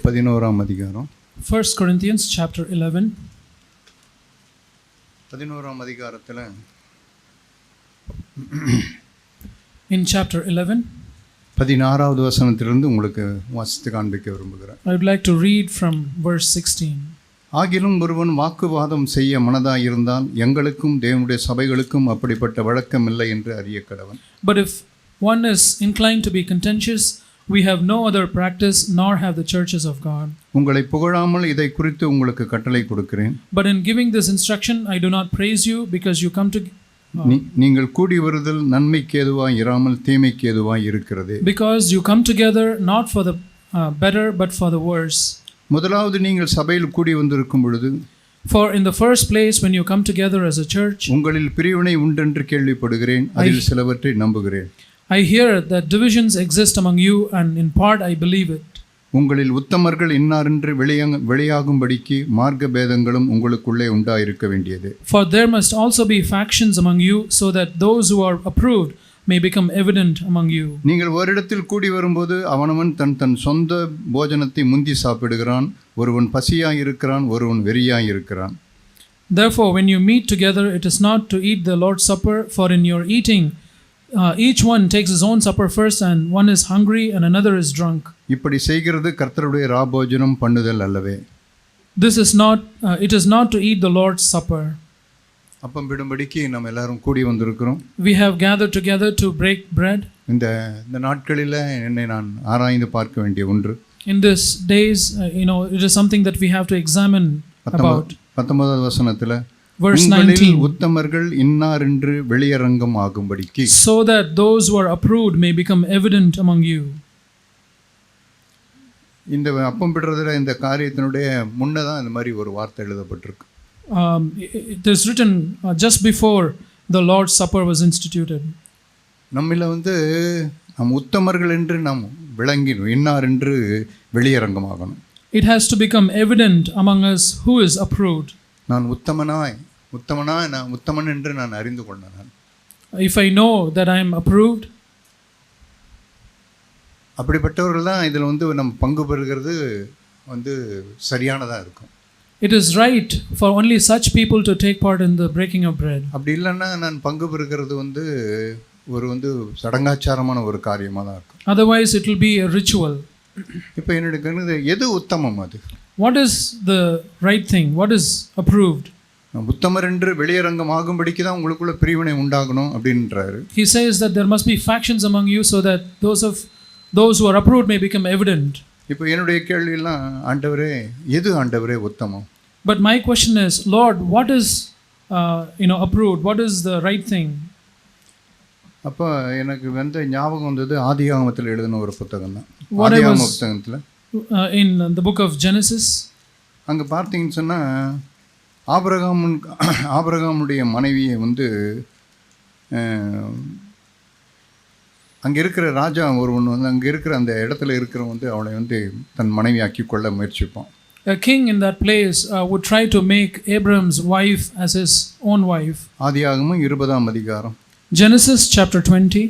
கொரிந்தியர் 11ஆம் அதிகாரம். 1 Corinthians chapter 11. 11ஆம் அதிகாரத்தில் In chapter 11, 16வது வசனத்திலிருந்து உங்களுக்கு வாசித்து காண்பிக்க விரும்புகிறேன். I would like to read from verse 16. ஆகிலும் ஒருவன் வாக்குவாதம் செய்ய மனதாயிருந்தால் எங்களுக்கும் தேவனுடைய சபைகளுக்கும் அப்படிப்பட்ட வழக்கம் இல்லை என்று அறிய கடவன். But if one is inclined to be contentious, we have no other practice, nor have the churches of God. உங்களை புகழாமல் இதை குறித்து உங்களுக்கு கட்டளை கொடுக்கிறேன். But in giving this instruction, I do not praise you, because you come to நீங்கள் கூடி வருதல் நன்மைக்கு ஏதுவாய் இராமல் தீமைக்கு ஏதுவாய் இருக்கிறது. Because you come together not for the better, but for the worse. முதலாவது நீங்கள் சபையில் கூடி வந்திருக்கும் பொழுது, For in the first place, when you come together as a church, உங்களில் பிரிவினை உண்டென்று கேள்விப்படுகிறேன், அதில் சிலவற்றை நம்புகிறேன். I hear that divisions exist among you, and in part I believe it. உங்களில் உத்தமர்கள் இன்னாரென்று வெளியாகும்படிக்கு மார்க்க பேதங்களும் உங்களுக்குள்ளே உண்டாயிருக்க வேண்டியது. For there must also be factions among you, so that those who are approved may become evident among you. நீங்கள் ஓரிடத்தில் கூடி வரும்போது அவனவன் தன் சொந்த போஜனத்தை முந்தி சாப்பிடுகிறான், ஒருவன் பசியாய் இருக்கிறான், ஒருவன் வெறியாய் இருக்கிறான். Therefore, when you meet together, it is not to eat the Lord's Supper, for in your eating each one takes his own supper first, and one is hungry and another is drunk. இப்படி செய்கிறது கர்த்தருடைய ராபோஜனம் பண்ணுதல் அல்லவே. This is not it is not to eat the Lord's Supper. அப்பம் விடும்படிக்கு நம்ம எல்லாரும் கூடி வந்திருக்கிறோம். We have gathered together to break bread. இந்த நாட்களில் என்னை நான் ஆராய்ந்து பார்க்க வேண்டிய ஒன்று. In these days, it is something that we have to examine about. 19வது வசனத்தில் Verse 19. உத்தமர்கள் இன்னார் என்று வெளியரங்கம் ஆகும்படிக்கு, so that those who are approved may become evident among you. இந்த அப்பம் பிடுறதுல இந்த காரியத்தினுடைய முன்னதான் இந்த மாதிரி ஒரு வார்த்தை எழுதப்பட்டிருக்கு. It is written just before the Lord's Supper was instituted. நம்மில நம் உத்தமர்கள் என்று நாம் விளங்கினோம், இன்னார் என்று வெளியரங்கமாகணும். It has to become evident among us who is approved. நான் நான் உத்தமன் என்று நான் அறிந்து கொண்டேன். If I know that I am approved, அப்படிப்பட்டவர்கள் தான் இதில் நம்ம பங்கு பெறுகிறது சரியானதாக இருக்கும். It is right for only such people to take part in the breaking of bread. அப்படி இல்லைன்னா நான் பங்கு பெறுகிறது ஒரு சடங்காச்சாரமான ஒரு காரியமாக தான் இருக்கும். Otherwise it will be a ritual. இப்போ என்னுடைய எது உத்தமம்? அது what is the right thing? What is approved? உத்தமர் என்று வெளியரங்கம் ஆகும்படிக்கு தான் உங்களுக்குள்ள பிரிவினை உண்டாகணும் அப்படின்றாரு. He says that there must be factions among you, so that those who are approved may become evident. இப்போ என்னுடைய கேள்வியெல்லாம், ஆண்டவரே உத்தமம்? But my question is, Lord, what is approved? What is the right thing? அப்போ எனக்கு ஞாபகம் வந்தது ஆதியாகமத்தில் எழுதின ஒரு புத்தகம் தான். ஆதியாகம புத்தகத்தில் in the book of Genesis, அங்கே பார்த்தீங்கன்னு சொன்னால் ஆபிரகாமுடைய மனைவியை அங்கே இருக்கிற ராஜா ஒருவன் அங்கே இருக்கிற அந்த இடத்துல இருக்கிறவன் அவளை தன் மனைவியாக்கி கொள்ள முயற்சிப்பான். A king in that place would try to make Abraham's wife as his own wife. ஆதியாகமம் 20ஆம் அதிகாரம். Genesis chapter 20.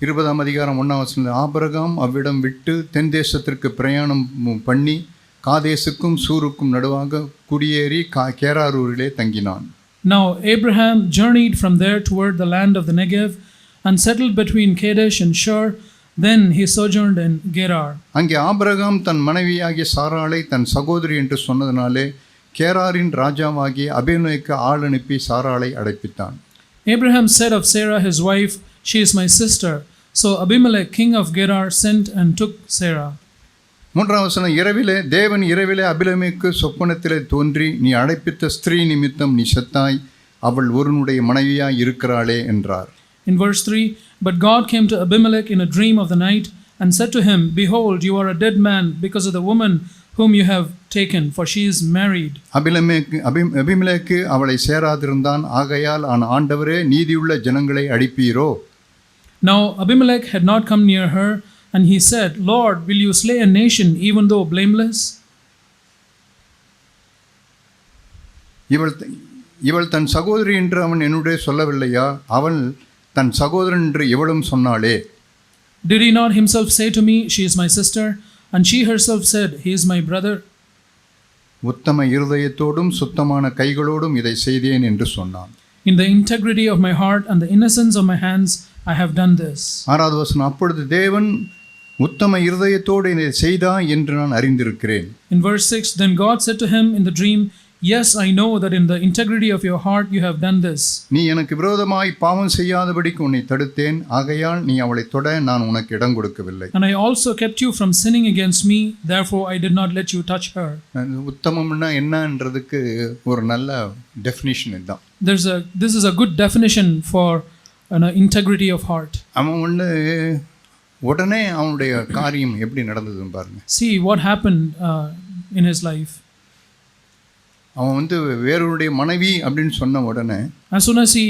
20ஆம் அதிகாரம் 1ஆம் வசனம், ஆபிரகாம் அவ்விடம் விட்டு தென் தேசத்திற்கு பிரயாணம் பண்ணி காதேசுக்கும் சூருக்கும் நடுவாக குடியேறி கேராரூரிலே தங்கினான். Now Abraham journeyed from there toward the land of the Negev and settled between Kadesh and Shur. Then he sojourned in Gerar. அங்கே ஆபிரகாம் தன் மனைவியாகிய சாராளை தன் சகோதரி என்று சொன்னதினாலே கேராரின் ராஜாவாகிய அபிமெலேக்கு ஆள் அனுப்பி சாராளை அழைப்பித்தான். Abraham said of Sarah his wife, she is my sister. So Abimelech king of Gerar sent and took Sarah. 3ஆம் வசனம், தேவன் இரவிலே அபிமெலேக்கு சொப்பனத்திலே தோன்றி, நீ அழைப்பித்த ஸ்திரீ நிமித்தம் நீ செத்தாய், அவள் ஒருவனுடைய மனைவியாய் இருக்கிறாளே என்றார். In verse 3, but God came to Abimelech in a dream of the night and said to him, behold, you are a dead man because of the woman whom you have taken, for she is married. அபிமெலேக்கு அவளை சேராதிருந்தான், ஆகையால் ஆண்டவரே நீதியுள்ள ஜனங்களை அழிப்பீரோ? Now Abimelech had not come near her, and he said, Lord, will you slay a nation even though blameless? இவள் தன் சகோதரி என்று அவன் என்னுடைய சொல்லவில்லையா? அவள் தன் சகோதரன் என்று இவளும் சொன்னாளே. Did he not himself say to me, she is my sister? And she herself said, He is my brother. உத்தம இருதயத்தோடும் சுத்தமான கைகளோடும் இதை செய்தேன் என்று சொன்னான். In the integrity of my heart and the innocence of my hands, I have done this. 6வது வசனம், அப்பொழுது தேவன் உத்தம இருதயத்தோடு இதை செய்தாய் என்று நான் அறிந்திருக்கிறேன். In verse 6, then God said to him in the dream, Yes, I know that in the integrity of your heart you have done this. நீ எனக்கு விரோதமாய் பாவம் செய்யாதபடிக்கு உன்னை தடுத்தேன், ஆகையால் நீ அவளை தொட நான் உனக்கு இடம் கொடுக்கவில்லை. And I also kept you from sinning against me, therefore I did not let you touch her. உத்தமம்னா என்னன்றதுக்கு ஒரு நல்ல டெஃபினிஷன் இதுதான். This is a good definition for integrity of heart. அவன் உடனே அவனுடைய காரியம் எப்படி நடந்ததுன்னு பாருங்க. See what happened in his life. அவன் வேறொருடைய மனைவி அப்படின்னு சொன்ன உடனே, as soon as he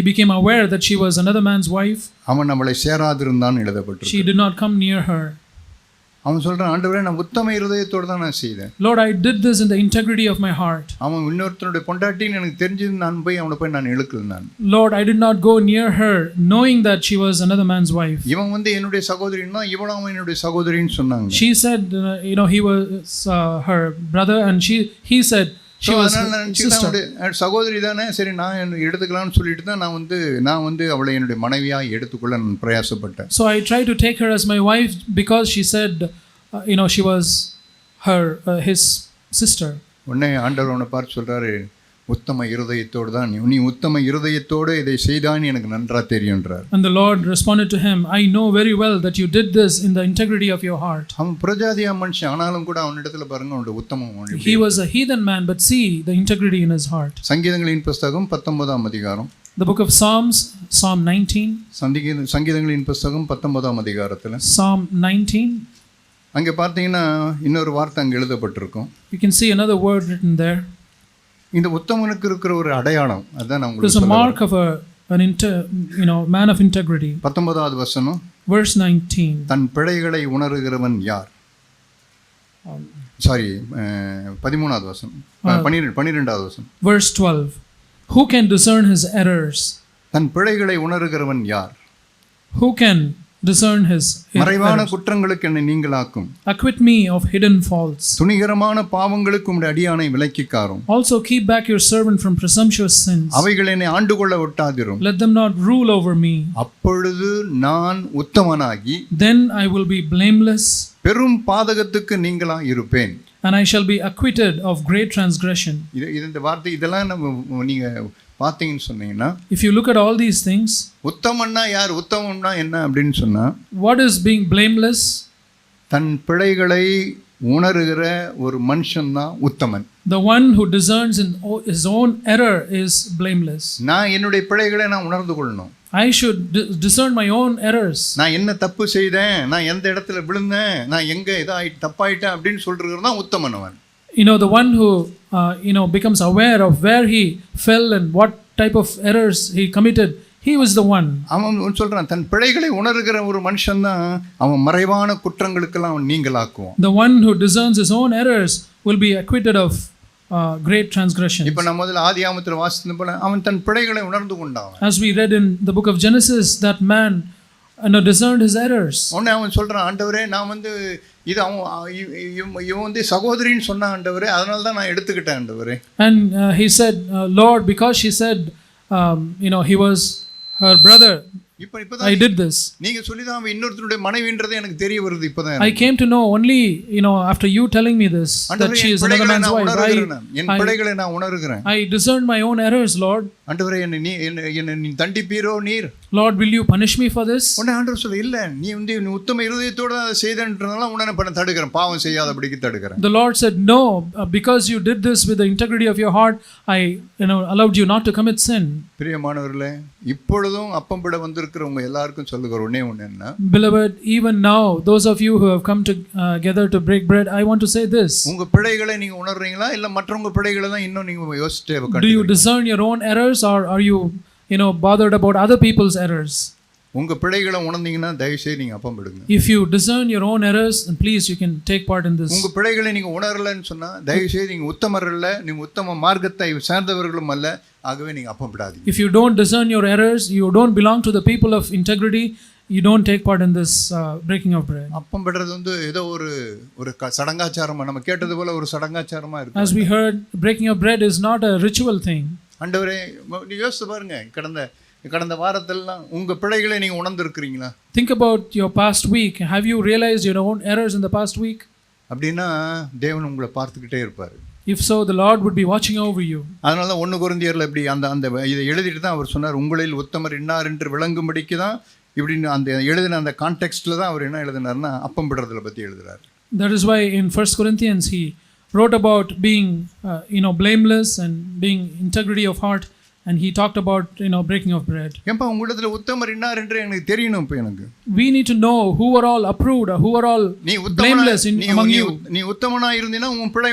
became aware that she was another man's wife, அவன் அவளை சேராதிருந்தான் எழுதப்பட்டிருக்கு. she did not come near her. அவன் சொல்றான், ஆண்டவரே நான் உத்தம இருதயத்தோட தான் நான் செய்தேன். Lord, I did this in the integrity of my heart. அவன் இன்னொருத்தனுடைய பொண்டாட்டின்னு எனக்கு தெரிஞ்சது, நான் போய் அவனை போய் நான் இழுக்கல. நான் Lord, I did not go near her knowing that she was another man's wife. இவன் என்னுடைய சகோதரின்னா இவளும் என்னுடைய சகோதரின்னு சொன்னாங்க. She said he was her brother, and he said she was sister. சகோதரி தானே, சரி நான் எடுத்துக்கலாம்னு சொல்லிட்டு தான் நான் அவளை என்னுடைய மனைவியா எடுத்துக்கொள்ள நான் பிரயாசப்பட்டேன். So I tried to take her as my wife because she said she was his sister. உடனே ஆண்டவர் அவனை பார்த்து சொல்றாரு, உத்தம இருதயத்தோடு தான் நீ உத்தம இருதயத்தோடு இதை செய்தான்னு எனக்கு நன்றா தெரியும்ன்றார். And the Lord responded to him, I know very well that you did this in the integrity of your heart. அவன் பிரஜாதியா மனுஷன், ஆனாலும் கூட அவனிடத்துல பாருங்க அவனுடைய உத்தமம். He was a heathen man, but see the integrity in his heart. சங்கீதங்களின் புத்தகம் 19ஆம் அதிகாரம். The book of Psalms, Psalm 19. சங்கீதங்களின் புத்தகம் 19ஆம் அதிகாரத்துல Psalm 19. அங்கே பார்த்தீங்கன்னா இன்னொரு வார்த்தை அங்கே எழுதப்பட்டிருக்கும். You can see another word written there. இந்த உத்தமனுக்கு இருக்கிற ஒரு அடையாளம் அதான் நான் உங்களுக்கு சொல்றேன். There's a mark of a man of integrity. 19வது வசனம், verse 19. தன் பிழைகளை உணர்கிறவன் யார்? சாரி 13வது வசனம், 12வது வசனம். verse 12. Who can discern his errors? தன் பிழைகளை உணர்கிறவன் யார்? Who can discern his மறைவான குற்றங்களுக்கு என்னை நீங்களாக்கும். Acquit me of hidden faults. துணிகரமான பாவங்களுக்கு உம்முடைய அடியானை விலக்கிக் காரும். Also keep back your servant from presumptuous sins. அவைகளை என்னை ஆண்டு கொள்ள விட்டாதிரும். Let them not rule over me. அப்பொழுது நான் உத்தமனாகி, then I will be blameless. பெரும் பாதகத்துக்கு நீங்களா இருப்பேன். And I shall be acquitted of great transgression. இந்த வார்த்தை இதெல்லாம் நம்ம நீங்க பார்த்தீங்கன்னு சொன்னீங்கன்னா, if you look at all these things, உத்தமன்னா யார்? உத்தமம்னா என்ன அப்படின்னு சொன்னா, what is being blameless? தன் பிழைகளை உணர்கிற ஒரு மனுஷன் தான் உத்தமன். The one who discerns in his own error is blameless. நான் என்னுடைய பிழைகளை நான் உணர்ந்து கொள்ளணும். I should discern my own errors. நான் என்ன தப்பு செய்தேன், நான் எந்த இடத்துல விழுந்தேன், நான் எங்க தப்பாயிட்டேன் அப்படின்னு சொல்றது தான் உத்தமன். அவன் the one who becomes aware of where he fell and what type of errors he committed, he was the one. அவன் சொல்றான், தன் பிழைகளை உணர்கிற ஒரு மனுஷன் தான் அவன் மறைவான குற்றங்களுக்கெல்லாம் அவன் நீங்களாக்குவான். The one who discerns his own errors will be acquitted of great transgressions. இப்போ நான் முதல்ல ஆதியாகமத்தில் வாசித்தது போல அவன் தன் பிழைகளை உணர்ந்து கொண்டான். As we read in the book of Genesis, that man discerned his errors. உடனே அவன் சொல்றான், ஆண்டவரே நான் இது இவன் சகோதரின்னு சொன்ன ஆண்டவரே, அதனால தான் நான் எடுத்துக்கிட்டேன் ஆண்டவரே. And he said, Lord, because she said he was her brother, I did this. நீங்க சொல்லிதான் அவன் இன்னொருத்தருடைய மனைவின்றது எனக்கு தெரிய வருது இப்பதான். I came to know only after you telling me this, that she is another man's wife. என் பிழைகளை நான் உணர்கிறேன். I discerned my own errors, Lord. ஆண்டவரே என்னை நீ தண்டிப்பீரோ நீர்? Lord, will you punish me for this? உடனே ஆண்டவர் சொல்ல, இல்ல நீ உத்தம இருதயத்தோட அதை செய்தன்றதால உடனே பண்ண தடுக்கிறேன், பாவம் செய்யாதபடிக்கு தடுக்கிறேன். The Lord said, no, because you did this with the integrity of your heart, I allowed you not to commit sin. பிரியமானவர்களே, இப்பொழுதும் அப்பம்பிட வந்திருக்கிறவங்க எல்லாருக்கும் சொல்லுகிற ஒண்ணே என்ன, beloved, even now those of you who have come together to break bread, I want to say this. உங்க பிழைகளை நீங்க உணர்றீங்களா இல்ல மற்றவங்க பிழைகளை தான் இன்னும் நீங்க யோசிச்சே உட்கார்ந்து? Do you discern your own errors, or are you bothered about other people's errors? உங்க பிழைகளை உணர்ந்தீங்கன்னா தயவு செய்து நீங்க அப்பம் விடுங்க. If you discern your own errors, then please you can take part in this. உங்க பிழைகளை நீங்க உணரலன்னு சொன்னா தயவு செய்து நீங்க உத்தமர் இல்ல, நீங்க உத்தம மார்க்கத்தை சார்ந்தவர்களும் அல்ல, ஆகவே நீங்க அப்பம் விடாதீங்க. If you don't discern your errors, you don't belong to the people of integrity, you don't take part in this breaking of bread. அப்பம் விடுறது வந்து ஏதோ ஒரு சடங்காச்சாரமா நம்ம கேட்டது போல ஒரு சடங்காச்சாரமா இருக்கு. As we heard, breaking of bread is not a ritual thing. ஆண்டவரே, யோசிச்சு பாருங்க, கடந்த வாரத்திலலாம் உங்க பிழைகளை நீங்க உணர்ந்திருக்கிறீங்களா? Think about your past week. Have you realized your own errors in the past week? அப்படின்னா தேவன் உங்களை பார்த்துக்கிட்டே இருப்பார். If so, the Lord would be watching over you. அதனால தான் 1 கொரிந்தியர்ல இப்படி அந்த இதை எழுதிட்டு தான் அவர் சொன்னார், உங்களில் உத்தமர் இன்னார் என்று விளங்கும்படிக்கு தான் இப்படின்னு அந்த எழுதின அந்த கான்டெக்ஸ்ட்ல தான் அவர் என்ன எழுதினார்னா அப்பம் விடுறதுல பற்றி எழுதுறாரு. That is why in 1 Corinthians he wrote about being blameless and being integrity of heart, and he talked about breaking of bread. ஏம்பா உங்களிடத்துல உத்தமர் இன்னார் என்று எனக்கு தெரியணும். இப்போ எனக்கு we need to know who are all approved, who are all blameless among you. நீ உத்தமனா இருந்தீனா உன் பிழை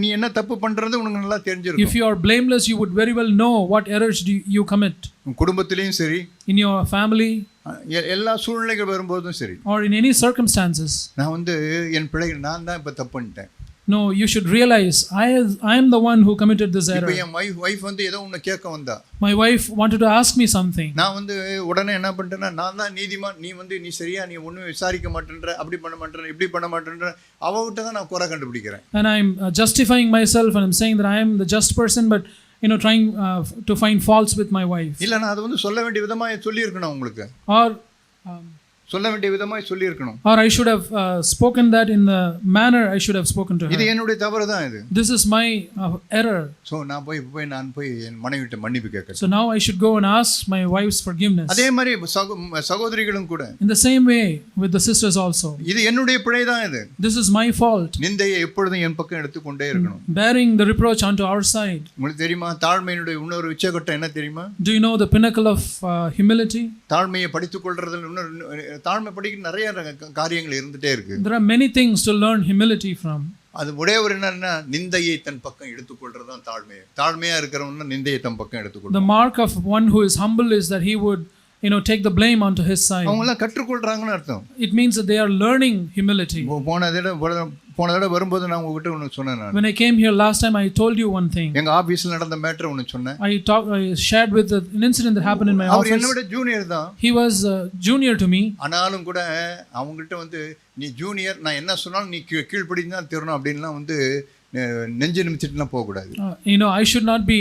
நீ என்ன தப்பு பண்றது உனக்கு நல்லா தெரிஞ்சிருக்கும். If you are blameless, you would very well know what errors you commit. உன் குடும்பத்திலயும் சரி, in your family, எல்லா சூழ்நிலைகள் வரும்போதும் சரி, or in any circumstances. நான் வந்து என் பிழைகள் நான் தான் இப்ப தப்பு பண்ணிட்டேன். No, you should realize I am the one who committed this error. இப்போ என் வைஃப் வந்து ஏதோ ஒன்னு கேட்க வந்தா, my wife wanted to ask me something. நான் வந்து உடனே என்ன பண்ணிட்டேன்னா, நான் தான் நீதிமான், நீ சரியா நீ ஒண்ணும் விசாரிக்க மாட்டேன்ற, அப்படி பண்ண மாட்டேன்ற, இப்படி பண்ண மாட்டேன்ற, அவகிட்ட தான் நான் குறை கண்டுபிடிக்கிறேன். And I'm justifying myself and I'm saying that I am the just person, but trying to find faults with my wife. இல்ல, நான் அது வந்து சொல்ல வேண்டிய விதமா சொல்லி இருக்கணும் உங்களுக்கு, or சொல்ல வேண்டிய விதமாய் சொல்லி இருக்கணும், or I should have spoken that in the manner I should have spoken to her. இது என்னுடைய தவறு தான் இது. This is my error. So நான் போய் என் மனைவிட்ட மன்னிப்பு கேட்கிறேன். So now I should go and ask my wife's forgiveness. அதே மாதிரி சகோதரிகளும் கூட in the same way with the sisters also. இது என்னுடைய பிழை தான் இது. This is my fault. நிந்தையை எப்பொழுதும் என் பக்கம் எடுத்து கொண்டே இருக்கணும். bearing the reproach onto our side. உங்களுக்கு தெரியுமா தாழ்மையினுடைய இன்னொரு உச்சகட்டம் என்ன தெரியுமா? Do you know the pinnacle of humility? தாழ்மையை படித்துக் கொள்றதுல இன்னொரு தாழ்மை படிக்க நிறைய காரியங்கள் இருந்துட்டே இருக்கு. There are many things to learn humility from. அது ஒரே ஒரு என்னன்னா நிந்தையை தன் பக்கம் எடுத்துக்கொள்றது தான் தாழ்மையா இருக்கிறவங்க நிந்தையை தன் பக்கம் எடுத்துக்கொள்றது. The mark of one who is humble is that he would take the blame onto his side. அவங்க எல்லாம் கற்றுக்கொள்றாங்கன்னு அர்த்தம். It means that they are learning humility. போன தடவை வரும்போது நான் உங்ககிட்ட ஒன்னு சொன்னேன். When I came here last time, I told you one thing. எங்க ஆபீஸ்ல நடந்த மேட்டர் ஒன்னு சொன்னேன். I shared with an incident that happened in my office. அவர் என்னோட ஜூனியர் தான். He was junior to me. ஆனாலும் கூட அவங்ககிட்ட வந்து நீ ஜூனியர், நான் என்ன சொன்னாலும் நீ கீழ்ப்படி தான் தரணும் அப்படின்லாம் வந்து நெஞ்சு நிமித்திட்டுலாம் போக கூடாது. I should not be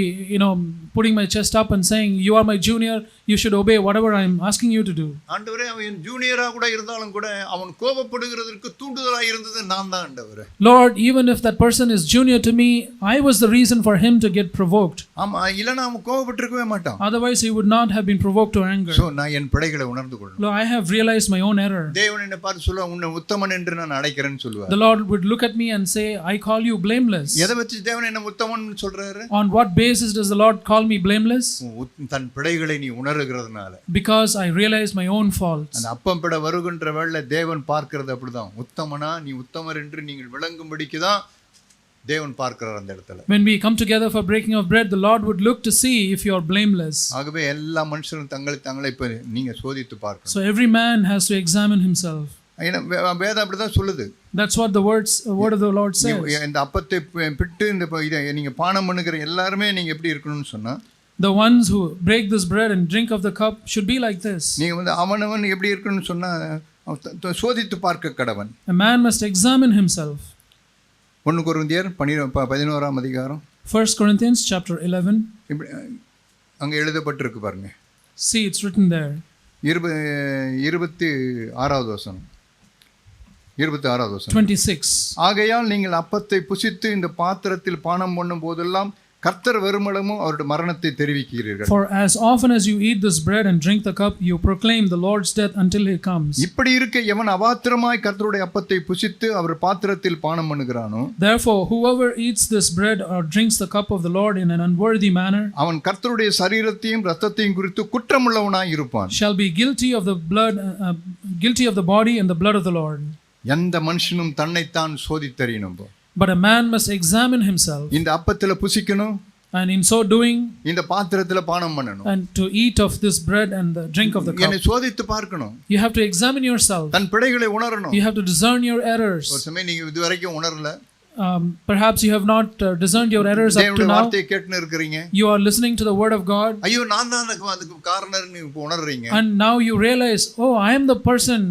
putting my chest up and saying you are my junior, you should obey whatever I am asking you to do. ஆண்டவரே, அவன் ஜூனியரா கூட இருந்தாலும் கூட அவன் கோபப்படுகிறதற்கு தூண்டுதலா இருந்தது நான் தான் ஆண்டவரே. Lord, even if that person is junior to me, I was the reason for him to get provoked. ஆமா, இல்லனா அவன் கோபப்பட்டிருக்கவே மாட்டான். Otherwise he would not have been provoked to anger. So நான் என் பிழைகளை உணர்ந்து கொள்ளணும். Lord, I have realized my own error. தேவன் என்னை பார்த்து சொல்லுவா, உன்னை உத்தமன் என்று நான் அழைக்கிறேன்னு சொல்லுவார். The Lord would look at me and say, I call you blameless. எதை வச்சு தேவன் என்ன உத்தமன் சொல்றாரு? On what basis does the Lord call me blameless? தன் பிழைகளை நீ உணர்கிறதுனால. Because I realize my own faults. அந்த அப்பம் பிட வருகின்ற வேளை தேவன் பார்க்கிறது அப்படிதான். உத்தமனா நீ உத்தமர் என்று நீங்கள் விளங்கும்படிக்கு தான் தேவன் பார்க்கிறார் அந்த இடத்துல. When we come together for breaking of bread, the Lord would look to see if you are blameless. ஆகவே எல்லா மனுஷரும் தங்களை இப்ப நீங்க சோதித்து பார்க்கணும். So every man has to examine himself. வேதம் அப்படிதான் சொல்லுது. That's what the word of the Lord says. இந்த அப்பத்தை பிட்டு இந்த இதை நீங்க பானம் பண்ணுகிற எல்லாருமே நீங்க எப்படி இருக்கணும்னு சொன்னா, the ones who break this bread and drink of the cup should be like this. நீங்க வந்து அவனவன் எப்படி இருக்கணும்னு சொன்னா சோதித்து பார்க்க கடவன். A man must examine himself. 1 கொரிந்தியர் 11ஆம் அதிகாரம் 1 Corinthians chapter 11. அங்க எழுதப்பட்டிருக்கு பாருங்க. See, it's written there. 26வது வசனம். 26. ஆகையால் நீங்கள் அப்பத்தை புசித்து இந்த பாத்திரத்தில் பானம் பண்ணும் போதெல்லாம் கர்த்தர் வருமளவும் அவருடைய மரணத்தை தெரிவிக்கிறீர்கள். For as often as you eat this bread and drink the cup, you proclaim the Lord's death until he comes. இப்படி இருக்க எவன் அபாத்திரமாய் கர்த்தருடைய அப்பத்தை புசித்து அவர் பாத்திரத்தில் பானம் பண்ணுகிறானோ, therefore whoever eats this bread or drinks the cup of the Lord in an unworthy manner, அவன் கர்த்தருடைய சரீரத்தையும் இரத்தத்தையும் குறித்து குற்றமுள்ளவனாய் இருப்பான். shall be guilty of the blood, guilty of the body and the blood of the Lord. எந்த மனுஷனும் தன்னைத்தான் சோதித்தறியணும். But a man must examine himself. இந்த அப்பத்துல புசிக்கணும், and in so doing இந்த பாத்திரத்துல பானம் பண்ணணும், and to eat of this bread and the drink of the cup. என்னை சோதித்து பார்க்கணும். You have to examine yourself. தன் பிழைகளை உணரணும். You have to discern your errors. ஒரு சமயம் நீங்க இதுவரைக்கும் உணரல, Perhaps you have not discerned your errors up to தேவனுடைய now. வார்த்தையை கேட்டுன்னு இருக்கிறீங்க. You are listening to the word of God. ஐயோ நான் தான் அதுக்கு காரணம்னு உணர்றீங்க. And now you realize, oh, I am the person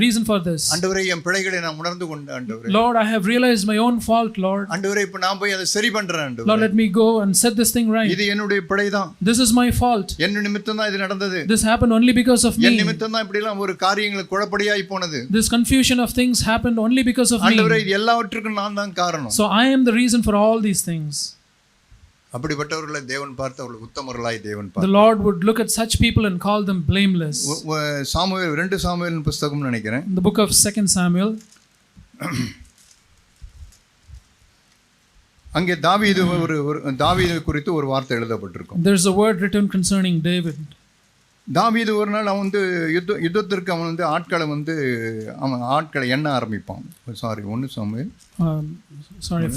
reason for this. ஆண்டவரே என் பிழைகளை நான் உணர்ந்து கொண்டேன் ஆண்டவரே. Lord, I have realized my own fault, Lord. ஆண்டவரே இப்போ நான் போய் அதை சரி பண்றேன் ஆண்டவரே. Lord, let me go and set this thing right. இது என்னுடைய பிழைதான். This is my fault. என் நிமித்தம் தான் இது நடந்தது. This happened only because of me. என் நிமித்தம் தான் இப்படி எல்லாம் ஒரு காரியங்கள் குழப்படியாய் போனது. This confusion of things happened only because of me. ஆண்டவரே இது எல்லாவற்றுக்கும் நான் தான் காரணம். So I am the reason for all these things. அப்படிப்பட்டவர்களை தேவன் பார்த்து அவர்கள் உத்தமர்களாய் தேவன் பார்த்து. The Lord would look at such people and call them blameless. Samuel 2 Samuel புத்தகம் நினைக்கிறேன். The book of 2 Samuel. அங்கே தாவீது குறித்து ஒரு வார்த்தை எழுதப்பட்டிருக்கும். There is a word written concerning David. தாவீது ஒரு நாள் அவன் வந்து யுத்தத்திற்கு அவன் வந்து ஆட்களை எண்ண ஆரம்பிப்பான். Sorry 1 Samuel.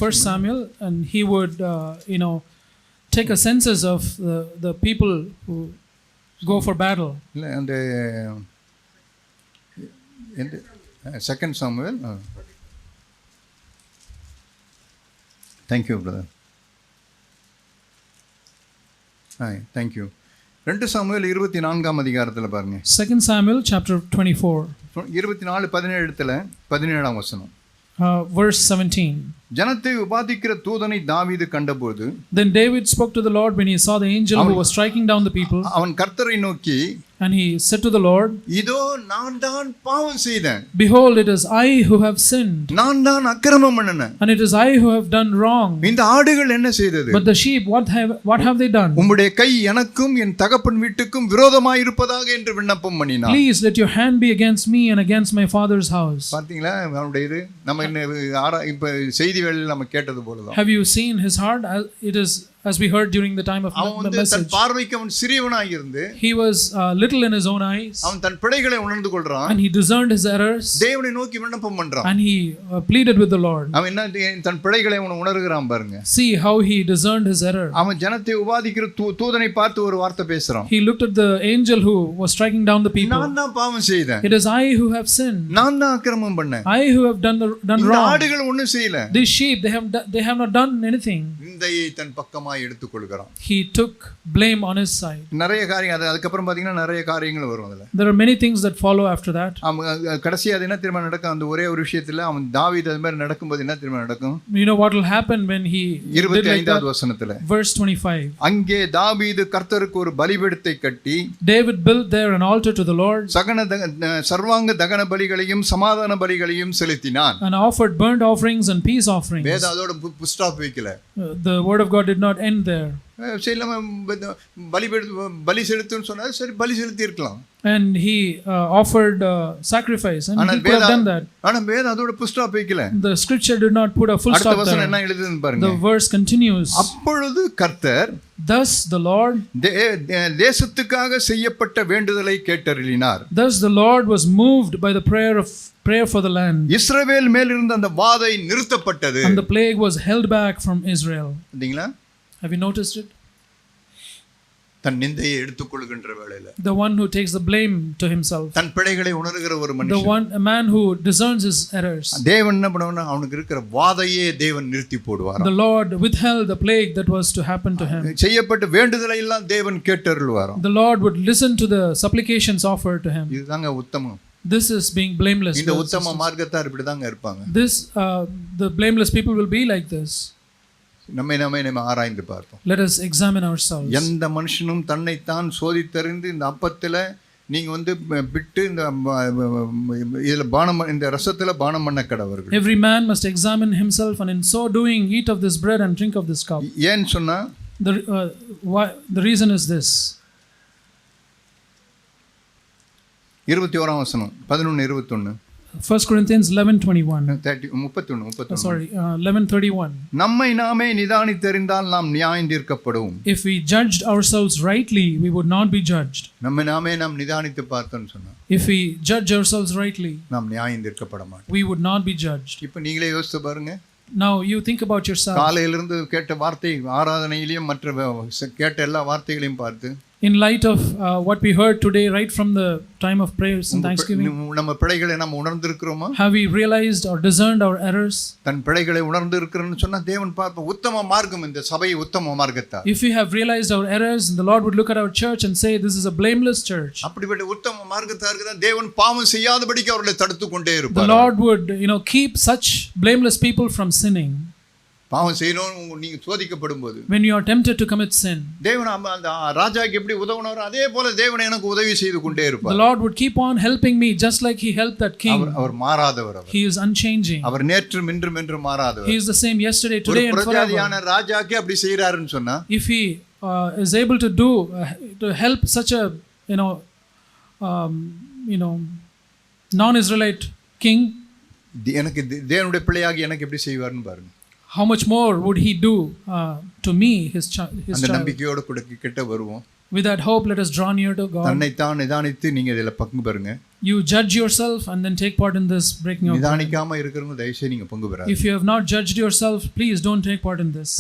First Samuel, and he would take a census of the people who go for battle. இல்லை அந்த second Samuel. Thank you brother. Hi, thank you. 2 Samuel 24ஆம் அதிகாரத்துல பாருங்க. 2 Samuel chapter 24. 17ஆம் வசனம். Verse 17. ஜனத்தை உபாதிக்கிற தூதனை தாவீது கண்டபோது, Then David spoke to the Lord when he saw the angel who was striking down the people. அவன் கர்த்தரை நோக்கி, And he said to the Lord, இதோ நான் தான் பாவம் செய்தேன். Behold, it is I who have sinned. நான் தான் அக்கிரமம் பண்ணினேன். And it is I who have done wrong. இந்த ஆடுகள் என்ன செய்தது? But the sheep, what have they done? உம்முடைய கை எனக்கும் என் தகப்பன் வீட்டுக்கும் விரோதமாய் இருப்பதாக என்று விண்ணப்பம் பண்ணினான். Please let your hand be against me and against my father's house. பாத்தீங்களா அவனுடைய இது நம்ம இப்ப செய்திகளில் நம்ம கேட்டது போலதான். Have you seen his heart? It is as we heard during the time of the message. தன் பார்வைக்கு அவன் சிறியவனாய் இருந்து, he was little in his own eyes. அவன் தன் பிழைகளை உணர்ந்து கொள்றான். And he discerned his errors. தேவனை நோக்கி விண்ணப்பம் பண்றான். And he pleaded with the Lord. அவன் என்ன தன் பிழைகளை உணர்கிறான் பாருங்க. See how he discerned his error. அவன் ஜனத்தை உபாதிக்கிற தூதனை பார்த்து ஒரு வார்த்தை பேசுறான். He looked at the angel who was striking down the people. நான் தான் பாவம் செய்தேன். It is I who have sinned. நான் தான் அக்கிரமம் பண்ணேன். I who have done இந்த wrong. ஆடுகள் ஒண்ணும் செய்யல. These sheep, they have not done anything. நிந்தையை தன் பக்கமாய் எடுத்துக்கொள்கிறான். He took blame on his side. நிறைய காரியங்கள் அதுக்கு அப்புறம் பாத்தீங்கன்னா நிறைய காரியங்கள் வரும் அதுல. There are many things that follow after that. கடைசியா அது என்ன தெரியுமா நடக்கும்? அந்த ஒரே ஒரு விஷயத்துல அவன் தாவீது அது மாதிரி நடக்கும்போது என்ன தெரியுமா நடக்கும்? You know what will happen when he 25வது வசனத்துல. Verse 25. அங்கே தாவீது கர்த்தருக்கு ஒரு பலிபீடத்தை கட்டி, David built there an altar to the Lord. சர்வாங்க தகன பலிகளையும் சமாதான பலிகளையும் செலுத்தினான். And offered burnt offerings and peace offerings. வேத அதோட ஸ்டாப் வைக்கல. The word of God did not end there. பலி செலுத்துன்னு சொன்னா சரி பலி செலுத்தி இருக்கலாம். And he offered sacrifice, and he could have done that. ஆனா வேத அதோட ஸ்டாப் வைக்கல. The scripture did not put a full stop there. என்ன எழுதுதுன்னு பாருங்க. The verse continues. அப்பொழுது கர்த்தர், Thus the Lord, தேசத்துக்காக செய்யப்பட்ட வேண்டுதலை கேட்டருளினார். Thus the Lord was moved by the prayer for the land. இஸ்ரவேல் மேல் இருந்த அந்த வாதை நிறுத்தப்பட்டது. And the plague was held back from Israel. பாத்தீங்களா? Have you noticed it? தன் நிந்தையை எடுத்துக்கொள்கின்ற வேளையில, the one who takes the blame to himself, தன் பிழைகளை உணர்கிற ஒரு மனுஷன், a man who discerns his errors, தேவன் என்ன பண்ணுவானா அவனுக்கு இருக்கிற வாதையே தேவன் நிறுத்தி போடுவார். the Lord withheld the plague that was to happen to him. செய்யப்பட்ட வேண்டுதலை எல்லாம் தேவன் கேட்டருளுவார். The Lord would listen to the supplications offered to him. இதுதாங்க உத்தமம். This is being blameless. இந்த உத்தம மார்க்கத்தார் இப்படி தாங்க இருப்பாங்க. This the blameless people will be like this. நம்ம ஆராய்ந்து பார்ப்போம். Let us examine ourselves. எந்த மனுஷனும் தன்னைத்தான் சோதித்தறிந்து இந்த அப்பத்துல நீங்க வந்து விட்டு இந்த இதுல பானம் இந்த ரசத்துல பானம் பண்ண கடவர்கள். Every man must examine himself, and in so doing eat of this bread and drink of this cup. ஏன் சொன்னா the reason is this. 21ஆம் வசனம் 11:21. 1 Corinthians 11:21. 31. Sorry, 11:31. நம்மை நாமே நிதானித்தறிந்தால் நாம் நியாயம் தீர்க்கப்படுவோம். If we judged ourselves rightly, we would not be judged. நம்மை நாமே நாம் நிதானித்து பார்த்தோம்னு சொன்னா, if we judge ourselves rightly, நாம் நியாயம் தீர்க்கப்பட மாட்டோம். we would not be judged. இப்போ நீங்களே யோசித்து பாருங்க. Now you think about yourself. காலையிலிருந்து கேட்ட வார்த்தை ஆராதனையிலும் மற்ற கேட்ட எல்லா வார்த்தைகளையும் பார்த்து, In light of what we heard today, right from the time of prayers and thanksgiving, நம்ம பிழைகளை நம்ம உணர்ந்திருக்கிறோமா? have we realized or discerned our errors? தன் பிழைகளை உணர்ந்திருக்கிறேன்னு சொன்னா தேவன் பார்ப்ப உத்தம மார்க்கம் இந்த சபை உத்தம மார்க்கத்தா. If we have realized our errors, the Lord would look at our church and say, this is a blameless church. அப்படிப்பட்ட உத்தம மார்க்கத்தா இருக்குதா தேவன் பாவம் செய்யாதபடிக்கு அவர்களை தடுத்து கொண்டே இருப்பார். The Lord would, keep such blameless people from sinning. பாவம் செய்யணும் நீங்க சோதிக்கப்படும்போது, when you are tempted to commit sin, தேவன் அந்த ராஜாக்கு எப்படி உதவுனாரோ அதே போல தேவன் எனக்கு உதவி செய்து கொண்டே இருப்பார். the Lord would keep on helping me just like he helped that king. அவர் மாறாதவர். He is unchanging. அவர் நேற்றும் இன்றும் என்றும் மாறாதவர். He is the same yesterday, today and forever. பிரஜாதியான ராஜாக்கு அப்படி செய்றாருன்னு சொன்னா, if he is able to do to help such a non-Israelite king, எனக்கு தேவனுடைய பிள்ளையாகி எனக்கு எப்படி செய்வார்னு பாருங்க. how much more would he do to me, his child? அந்த நம்பிக்கையோட கூட கிட்ட வருவோம். With that hope, let us draw near to God. தன்னை தான் நிதானித்து நீங்க இதல பங்கு பெறுங்க. You judge yourself and then take part in this breaking of. நிதானிக்காம இருக்கிறவங்க தயவுசெய்து நீங்க பங்கு பெறாதீங்க. If you have not judged yourself, please don't take part in this.